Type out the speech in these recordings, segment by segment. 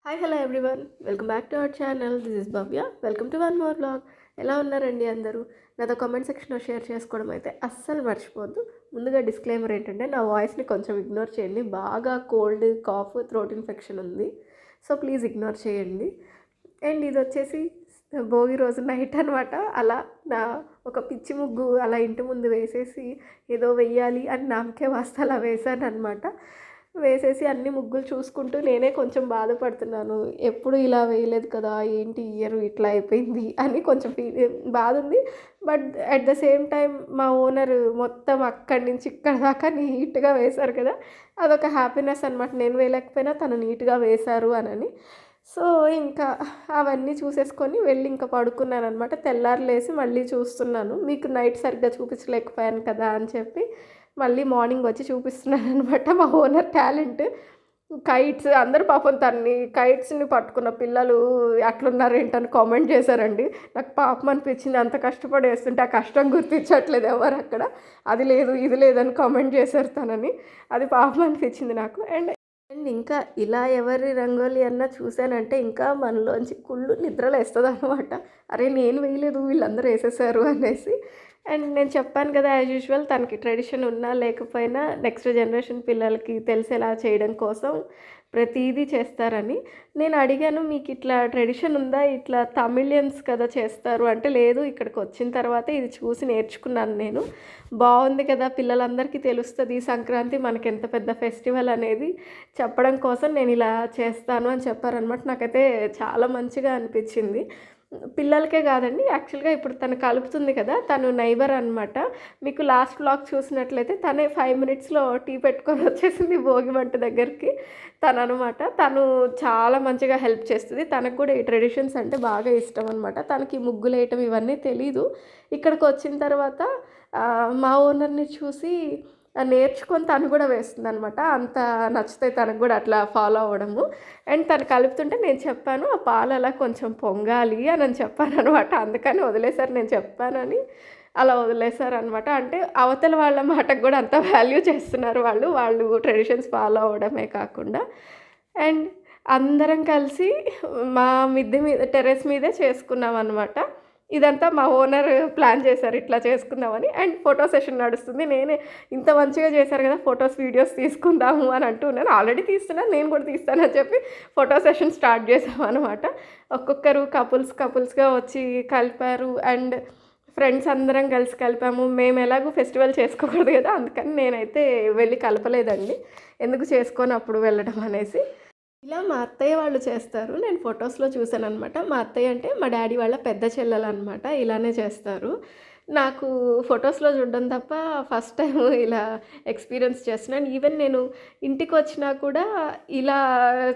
Hi hello everyone, welcome back to our channel. This is Bhavya. Welcome to one more vlog. ఎలా ఉన్నారండి అందరూ? నాతో comment సెక్షన్లో share చేసుకోవడం అయితే అస్సలు మర్చిపోద్దు. ముందుగా డిస్క్లైమర్ ఏంటంటే నా వాయిస్ని కొంచెం ఇగ్నోర్ చేయండి. బాగా కోల్డ్, కాఫ్, థ్రోట్ ఇన్ఫెక్షన్ ఉంది. సో ప్లీజ్ ఇగ్నోర్ చేయండి. అండ్ ఇది వచ్చేసి భోగి రోజు నైట్ అనమాట. అలా నా ఒక పిచ్చి ముగ్గు అలా ఇంటి ముందు వేసేసి ఏదో వెయ్యాలి అని నామకే వాస్త అలా వేశాను అనమాట. వేసేసి అన్ని ముగ్గులు చూసుకుంటూ నేనే కొంచెం బాధపడుతున్నాను. ఎప్పుడు ఇలా వేయలేదు కదా, ఏంటి ఇయర్ ఇట్లా అయిపోయింది అని కొంచెం బాధ ఉంది. But at the same time మా ఓనర్ మొత్తం అక్కడి నుంచి ఇక్కడ దాకా నీట్గా వేశారు కదా, అదొక హ్యాపీనెస్ అనమాట. నేను వేయలేకపోయినా తను నీట్గా వేశారు అని. సో ఇంకా అవన్నీ చూసేసుకొని వెళ్ళి ఇంకా పడుకున్నాను అనమాట. తెల్లారు లేసి మళ్ళీ చూస్తున్నాను, మీకు నైట్ సరిగ్గా చూపించలేకపోయాను కదా అని చెప్పి మళ్ళీ మార్నింగ్ వచ్చి చూపిస్తున్నాను అనమాట. మా ఓనర్ టాలెంట్ కైట్స్, అందరూ పాపం తన్ని కైట్స్ని పట్టుకున్న పిల్లలు అట్లున్నారు ఏంటని కామెంట్ చేశారండి. నాకు పాపం అనిపించింది, అంత కష్టపడి వేస్తుంటే ఆ కష్టం గుర్తించట్లేదు ఎవరు అక్కడ. అది లేదు ఇది లేదని కామెంట్ చేశారు తనని. అది పాపం అనిపించింది నాకు. అండ్ ఇంకా ఇలా ఎవరి రంగోలి అన్నా చూశానంటే ఇంకా మనలోంచి కుళ్ళు నిద్రలు వేస్తుంది అనమాట. అరే నేను వేయలేదు, వీళ్ళందరూ వేసేసారు అనేసి. అండ్ నేను చెప్పాను కదా, యాజ్ యూజువల్ తనకి ట్రెడిషన్ ఉన్నా లేకపోయినా నెక్స్ట్ జనరేషన్ పిల్లలకి తెలిసేలా చేయడం కోసం ప్రతిదీ చేస్తారని. నేను అడిగాను, మీకు ఇట్లా ట్రెడిషన్ ఉందా, ఇట్లా తమిళియన్స్ కదా చేస్తారు అంటే, లేదు ఇక్కడికి వచ్చిన తర్వాత ఇది చూసి నేర్చుకున్నాను నేను. బాగుంది కదా, పిల్లలందరికీ తెలుస్తుంది సంక్రాంతి మనకి ఎంత పెద్ద ఫెస్టివల్ అనేది చెప్పడం కోసం నేను ఇలా చేస్తాను అని చెప్పారనమాట. నాకైతే చాలా మంచిగా అనిపించింది. పిల్లలకే కాదండి, యాక్చువల్గా ఇప్పుడు తను కలుపుతుంది కదా, తను నైబర్ అనమాట. మీకు లాస్ట్ వ్లాగ్ చూసినట్లయితే తనే 5 మినిట్స్లో టీ పెట్టుకొని వచ్చేసింది భోగి మంట దగ్గరికి. తను అనమాట, తను చాలా మంచిగా హెల్ప్ చేస్తుంది. తనకు కూడా ఈ ట్రెడిషన్స్ అంటే బాగా ఇష్టం అనమాట. తనకి ముగ్గులు వేయటం ఇవన్నీ తెలీదు. ఇక్కడికి వచ్చిన తర్వాత మా ఓనర్ని చూసి నేర్చుకొని తను కూడా వేస్తుంది అనమాట. అంత నచ్చుతాయి తనకు కూడా అట్లా ఫాలో అవ్వడము. అండ్ తను కలుపుతుంటే నేను చెప్పాను, ఆ పాలు అలా కొంచెం పొంగాలి అని చెప్పాను అనమాట. అందుకని వదిలేశారు, నేను చెప్పానని అలా వదిలేశారు అనమాట. అంటే అవతల వాళ్ళ మాటకు కూడా అంత వాల్యూ చేస్తున్నారు వాళ్ళు ట్రెడిషన్స్ ఫాలో అవ్వడమే కాకుండా. అండ్ అందరం కలిసి మా మిద్దె మీద టెర్రస్ మీదే చేసుకున్నాం అనమాట. ఇదంతా మా ఓనర్ ప్లాన్ చేశారు ఇట్లా చేసుకుందామని. అండ్ ఫోటో సెషన్ నడుస్తుంది. నేనే ఇంత మంచిగా చేశారు కదా, ఫొటోస్ వీడియోస్ తీసుకుందాము అని అంటున్నాను. ఆల్రెడీ తీస్తున్నాను, నేను కూడా తీస్తానని చెప్పి ఫోటో సెషన్ స్టార్ట్ చేసాము అనమాట. ఒక్కొక్కరు కపుల్స్గా వచ్చి కలిపారు. అండ్ ఫ్రెండ్స్ అందరం కలిసి కలిపాము. మేము ఎలాగో ఫెస్టివల్ చేసుకోకూడదు కదా, అందుకని నేనైతే వెళ్ళి కలపలేదండి. ఎందుకు చేసుకొని అప్పుడు వెళ్ళడం అనేసి. ఇలా మా అత్తయ్య వాళ్ళు చేస్తారు, నేను ఫొటోస్లో చూశాను అనమాట. మా అత్తయ్య అంటే మా డాడీ వాళ్ళ పెద్ద చెల్లెలు అనమాట. ఇలానే చేస్తారు. నాకు ఫొటోస్లో చూడడం తప్ప ఫస్ట్ టైం ఇలా ఎక్స్పీరియన్స్ చేస్తున్నాను. ఈవెన్ నేను ఇంటికి వచ్చినా కూడా ఇలా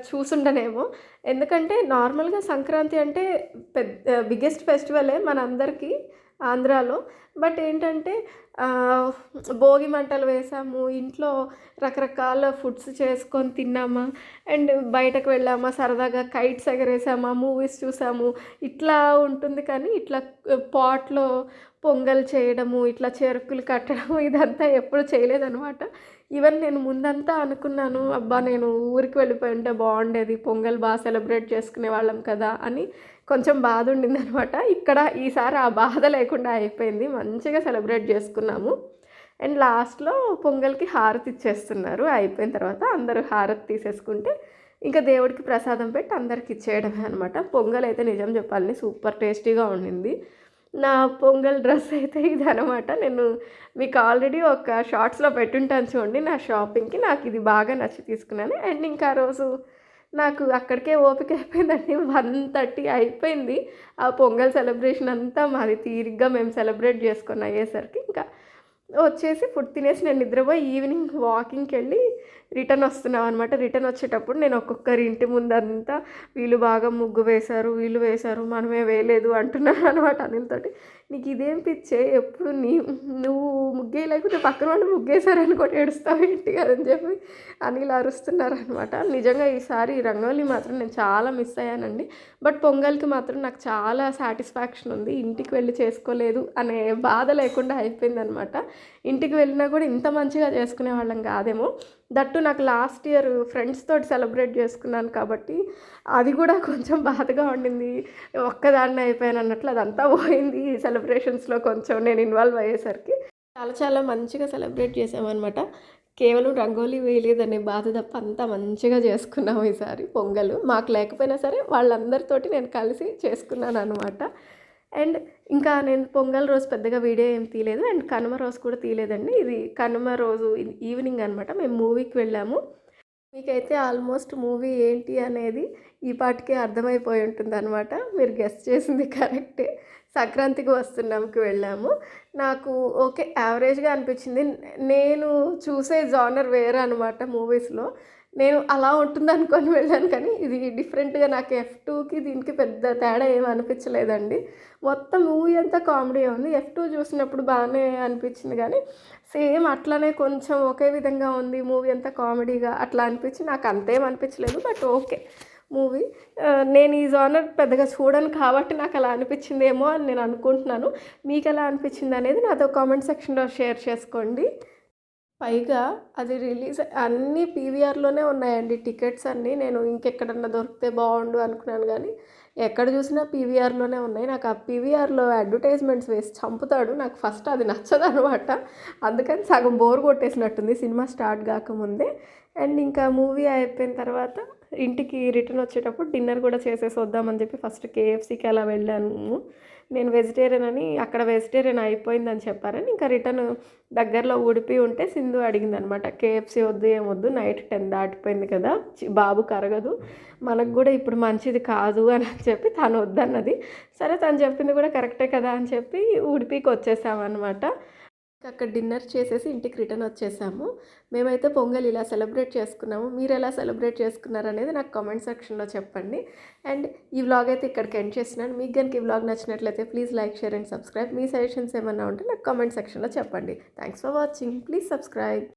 చూసుండనేమో. ఎందుకంటే నార్మల్గా సంక్రాంతి అంటే బిగ్గెస్ట్ ఫెస్టివలే మనందరికీ ఆంధ్రాలో. బట్ ఏంటంటే భోగి మంటలు వేసాము, ఇంట్లో రకరకాల ఫుడ్స్ చేసుకొని తిన్నామా, అండ్ బయటకు వెళ్ళామా, సరదాగా కైట్స్ ఎగరేసామా, మూవీస్ చూసాము, ఇట్లా ఉంటుంది. కానీ ఇట్లా పాట్లో పొంగల్ చేయడము, ఇట్లా చెరుకులు కట్టడము ఇదంతా ఎప్పుడు చేయలేదనమాట. ఈవెన్ నేను ముందంతా అనుకున్నాను, అబ్బా నేను ఊరికి వెళ్ళిపోయి ఉంటే బాగుండేది, పొంగల్ బాగా సెలబ్రేట్ చేసుకునే వాళ్ళం కదా అని కొంచెం బాధ ఉండింది అనమాట. ఇక్కడ ఈసారి ఆ బాధ లేకుండా అయిపోయింది, మంచిగా సెలబ్రేట్ చేసుకున్నాము. అండ్ లాస్ట్లో పొంగల్కి హారతి ఇచ్చేస్తున్నారు. అయిపోయిన తర్వాత అందరూ హారతి తీసేసుకుంటే ఇంకా దేవుడికి ప్రసాదం పెట్టి అందరికి ఇచ్చేయడమే అనమాట. పొంగల్ అయితే నిజం చెప్పాలని సూపర్ టేస్టీగా ఉండింది. నా పొంగల్ డ్రెస్ అయితే ఇదనమాట. నేను మీకు ఆల్రెడీ ఒక షార్ట్స్లో పెట్టుంటాను చూడండి, నా షాపింగ్కి నాకు ఇది బాగా నచ్చి తీసుకున్నాను. అండ్ ఇంకా ఆ రోజు నాకు అక్కడికే ఓపిక అయిపోయిందండి. 1:30 అయిపోయింది. ఆ పొంగల్ సెలబ్రేషన్ అంతా మాది తీరిగ్గా మేము సెలబ్రేట్ చేసుకొని అయ్యేసరికి ఇంకా వచ్చేసి ఫుడ్ తినేసి నేను నిద్రపోయి ఈవినింగ్ వాకింగ్కి వెళ్ళి రిటర్న్ వస్తున్నాం అనమాట. రిటర్న్ వచ్చేటప్పుడు నేను ఒక్కొక్కరి ఇంటి ముందంతా వీళ్ళు బాగా ముగ్గు వేశారు, వీళ్ళు వేశారు, మనమే వేయలేదు అంటున్నాను అనమాట అనిల్తోటి. నీకు ఇదేం పిచ్చే, ఎప్పుడు నువ్వు ముగ్గేయలేకపోతే పక్కన వాళ్ళు ముగ్గేశారు అనుకోటి ఏడుస్తావు ఏంటి అని చెప్పి అనిల్ అరుస్తున్నారనమాట. నిజంగా ఈసారి రంగోలీ మాత్రం నేను చాలా మిస్ అయ్యానండి. బట్ పొంగల్కి మాత్రం నాకు చాలా సాటిస్ఫాక్షన్ ఉంది. ఇంటికి వెళ్ళి చేసుకోలేదు అనే బాధ లేకుండా అయిపోయిందనమాట. ఇంటికి వెళ్ళినా కూడా ఇంత మంచిగా చేసుకునే వాళ్ళం కాదేమో. దట్టు నాకు లాస్ట్ ఇయర్ ఫ్రెండ్స్ తోటి సెలబ్రేట్ చేసుకున్నాను కాబట్టి అది కూడా కొంచెం బాధగా ఉండింది. ఒక్కదాన్నే అయిపోయాను అన్నట్లు అదంతా పోయింది ఈ సెలబ్రేషన్స్‌లో కొంచెం నేను ఇన్వాల్వ్ అయ్యేసరికి. చాలా చాలా మంచిగా సెలబ్రేట్ చేసామనమాట. కేవలం రంగోలీ వేయలేదనే బాధ తప్ప అంతా మంచిగా చేసుకున్నాము ఈసారి పొంగలు. మాకు లేకపోయినా సరే వాళ్ళందరితోటి నేను కలిసి చేసుకున్నాననమాట. అండ్ ఇంకా నేను పొంగల్ రోజు పెద్దగా వీడియో ఏం తీయలేదు. అండ్ కనుమ రోజు కూడా తీయలేదండి. ఇది కనుమ రోజు ఈవినింగ్ అనమాట. మేము మూవీకి వెళ్ళాము. మీకైతే ఆల్మోస్ట్ మూవీ ఏంటి అనేది ఈ పాటికే అర్థమైపోయి ఉంటుందన్నమాట. మీరు గెస్ చేసింది కరెక్టే. సంక్రాంతికి వస్తున్నాంకి వెళ్ళాము. నాకు ఓకే యావరేజ్‌గా అనిపించింది. నేను చూసే జానర్ వేరే అనమాట మూవీస్‌లో. నేను అలా ఉంటుందనుకోని వెళ్ళాను కానీ ఇది డిఫరెంట్‌గా నాకు ఎఫ్2కి దీనికి పెద్ద తేడా ఏమి అనిపించలేదండి. మొత్తం మూవీ అంతా కామెడీయే ఉంది. ఎఫ్2 చూసినప్పుడు బానే అనిపించింది గానీ సేమ్ అట్లనే కొంచెం ఒకే విధంగా ఉంది మూవీ అంతా కామెడీగా అట్లా అనిపించి నాకు అంతేం అనిపించలేదు. But okay movie. నేను ఈ జోనర్ పెద్దగా చూడను కాబట్టి నాకు అలా అనిపించిందేమో అని నేను అనుకుంటున్నాను. మీకెలా అనిపించిందనేది నాతో కామెంట్ సెక్షన్‌లో షేర్ చేసుకోండి. పైగా అది రిలీజ్ అన్నీ పీవీఆర్‌లోనే ఉన్నాయండి టికెట్స్ అన్నీ. నేను ఇంకెక్కడన్నా దొరికితే బావుండు అనుకున్నాను గానీ, ఎక్కడ చూసినా పీవీఆర్‌లోనే ఉన్నాయి. నాకు ఆ పీవీఆర్‌లో అడ్వర్టైజ్‌మెంట్స్ వేసి చంపుతాడు. నాకు ఫస్ట్ అది నచ్చదనమాట. అందుకని సగం బోర్ కొట్టేసినట్టుంది సినిమా స్టార్ట్ గాకముందే. అండ్ ఇంకా మూవీ అయిపోయిన తర్వాత ఇంటికి రిటర్న్ వచ్చేటప్పుడు డిన్నర్ కూడా చేసేసి వద్దామని చెప్పి ఫస్ట్ కేఎఫ్‌సీకి అలా వెళ్ళాము. నేను వెజిటేరియన్ అని అక్కడ వెజిటేరియన్ అయిపోయిందని చెప్పారని ఇంకా రిటర్న్ దగ్గరలో ఉడిపి ఉంటే సింధు అడిగిందనమాట. కేఎఫ్‌సీ వద్దు ఏమొద్దు నైట్ 10 దాటిపోయింది కదా! బాబుకి అరగదు. మనకు గూడా ఇప్పుడు మంచిది కాదు అని చెప్పి తను వద్దన్నది. సరే తను చెప్పింది కూడా కరెక్టే కదా అని చెప్పి ఉడిపికి వచ్చేసామనమాట. అక్కడ డిన్నర్ చేసేసి ఇంటికి రిటర్న్ వచ్చేసాము. మేమైతే పొంగల్ ఇలా సెలబ్రేట్ చేసుకున్నాము. మీరెలా సెలబ్రేట్ చేసుకున్నారనేది నాకు కామెంట్ సెక్షన్‌లో చెప్పండి. అండ్ ఈ వ్లాగ్ అయితే ఇక్కడికి ఎండ్ చేస్తున్నాను. మీకు గనుక ఈ వ్లాగ్ నచ్చినట్లయితే please like, share and subscribe. Me suggestions ఏమన్నా ఉంటే నాకు కామెంట్ సెక్షన్‌లో చెప్పండి. Thanks for watching. Please subscribe.